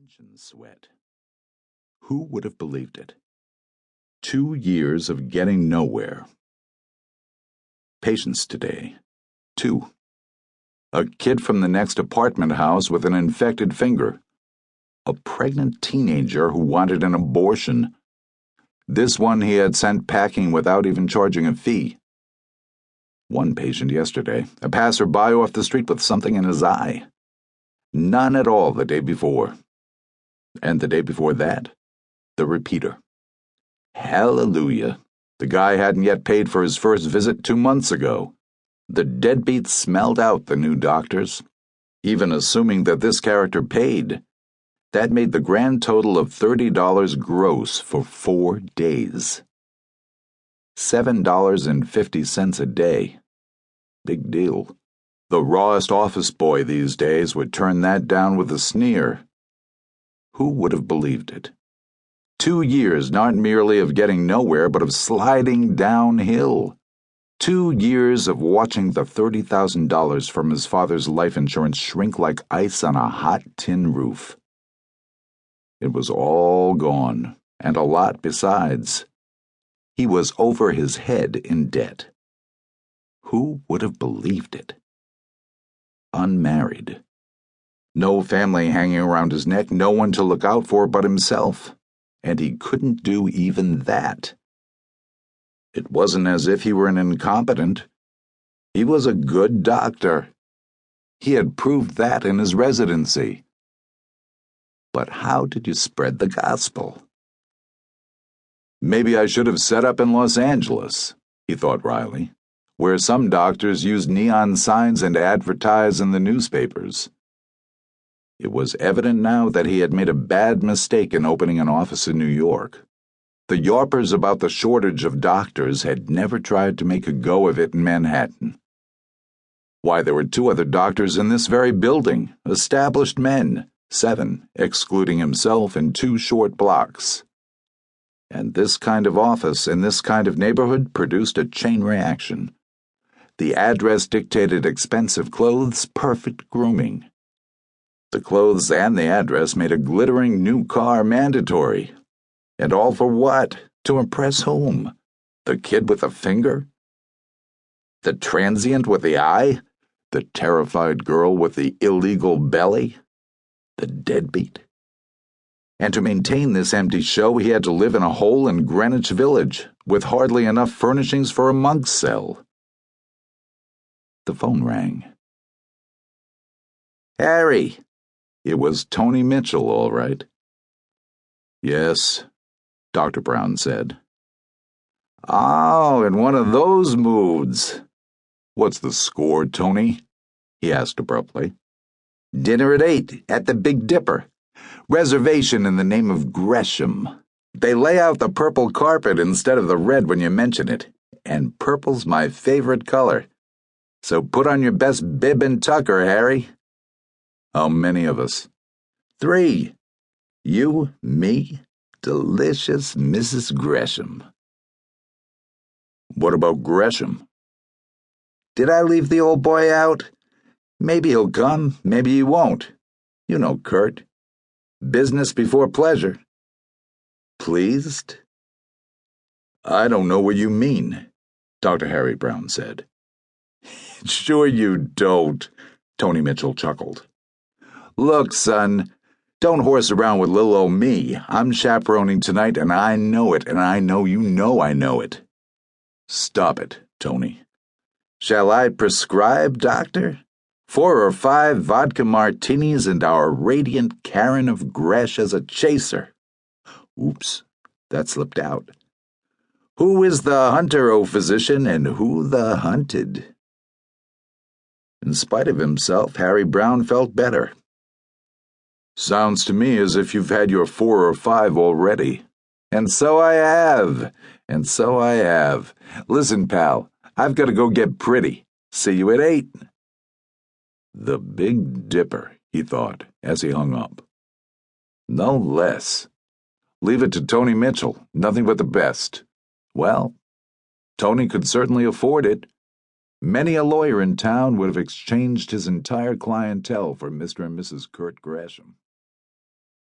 Tension sweat. Who would have believed it? 2 years of getting nowhere. Patients today. 2. A kid from the next apartment house with an infected finger. A pregnant teenager who wanted an abortion. This one he had sent packing without even charging a fee. One patient yesterday, a passer-by off the street with something in his eye. None at all the day before. And the day before that, the repeater. Hallelujah. The guy hadn't yet paid for his first visit 2 months ago. The deadbeats smelled out the new doctors. Even assuming that this character paid, that made the grand total of $30 gross for 4 days. $7.50 a day. Big deal. The rawest office boy these days would turn that down with a sneer. Who would have believed it? 2 years not merely of getting nowhere, but of sliding downhill. 2 years of watching the $30,000 from his father's life insurance shrink like ice on a hot tin roof. It was all gone, and a lot besides. He was over his head in debt. Who would have believed it? Unmarried. No family hanging around his neck, no one to look out for but himself. And he couldn't do even that. It wasn't as if he were an incompetent. He was a good doctor. He had proved that in his residency. But how did you spread the gospel? Maybe I should have set up in Los Angeles, he thought wryly, where some doctors use neon signs and advertise in the newspapers. It was evident now that he had made a bad mistake in opening an office in New York. The yarpers about the shortage of doctors had never tried to make a go of it in Manhattan. Why, there were 2 other doctors in this very building, established men, 7, excluding himself, in 2 short blocks. And this kind of office in this kind of neighborhood produced a chain reaction. The address dictated expensive clothes, perfect grooming. The clothes and the address made a glittering new car mandatory. And all for what? To impress whom? The kid with the finger? The transient with the eye? The terrified girl with the illegal belly? The deadbeat? And to maintain this empty show, he had to live in a hole in Greenwich Village, with hardly enough furnishings for a monk's cell. The phone rang. Harry! It was Tony Mitchell, all right. Yes, Dr. Brown said. Oh, in one of those moods. What's the score, Tony? He asked abruptly. Dinner at 8 at the Big Dipper. Reservation in the name of Gresham. They lay out the purple carpet instead of the red when you mention it, and purple's my favorite color. So put on your best bib and tucker, Harry. How many of us? 3. You, me, delicious Mrs. Gresham. What about Gresham? Did I leave the old boy out? Maybe he'll come, maybe he won't. You know Kurt. Business before pleasure. Pleased? I don't know what you mean, Dr. Harry Brown said. Sure you don't, Tony Mitchell chuckled. Look, son, don't horse around with little old me. I'm chaperoning tonight, and I know it, and I know you know I know it. Stop it, Tony. Shall I prescribe, doctor? 4 or 5 vodka martinis and our radiant Karen of Gresh as a chaser. Oops, that slipped out. Who is the hunter, O physician, and who the hunted? In spite of himself, Harry Brown felt better. Sounds to me as if you've had your 4 or 5 already. And so I have. And so I have. Listen, pal, I've got to go get pretty. See you at 8. The Big Dipper, he thought, as he hung up. No less. Leave it to Tony Mitchell, nothing but the best. Well, Tony could certainly afford it. Many a lawyer in town would have exchanged his entire clientele for Mr. and Mrs. Kurt Gresham.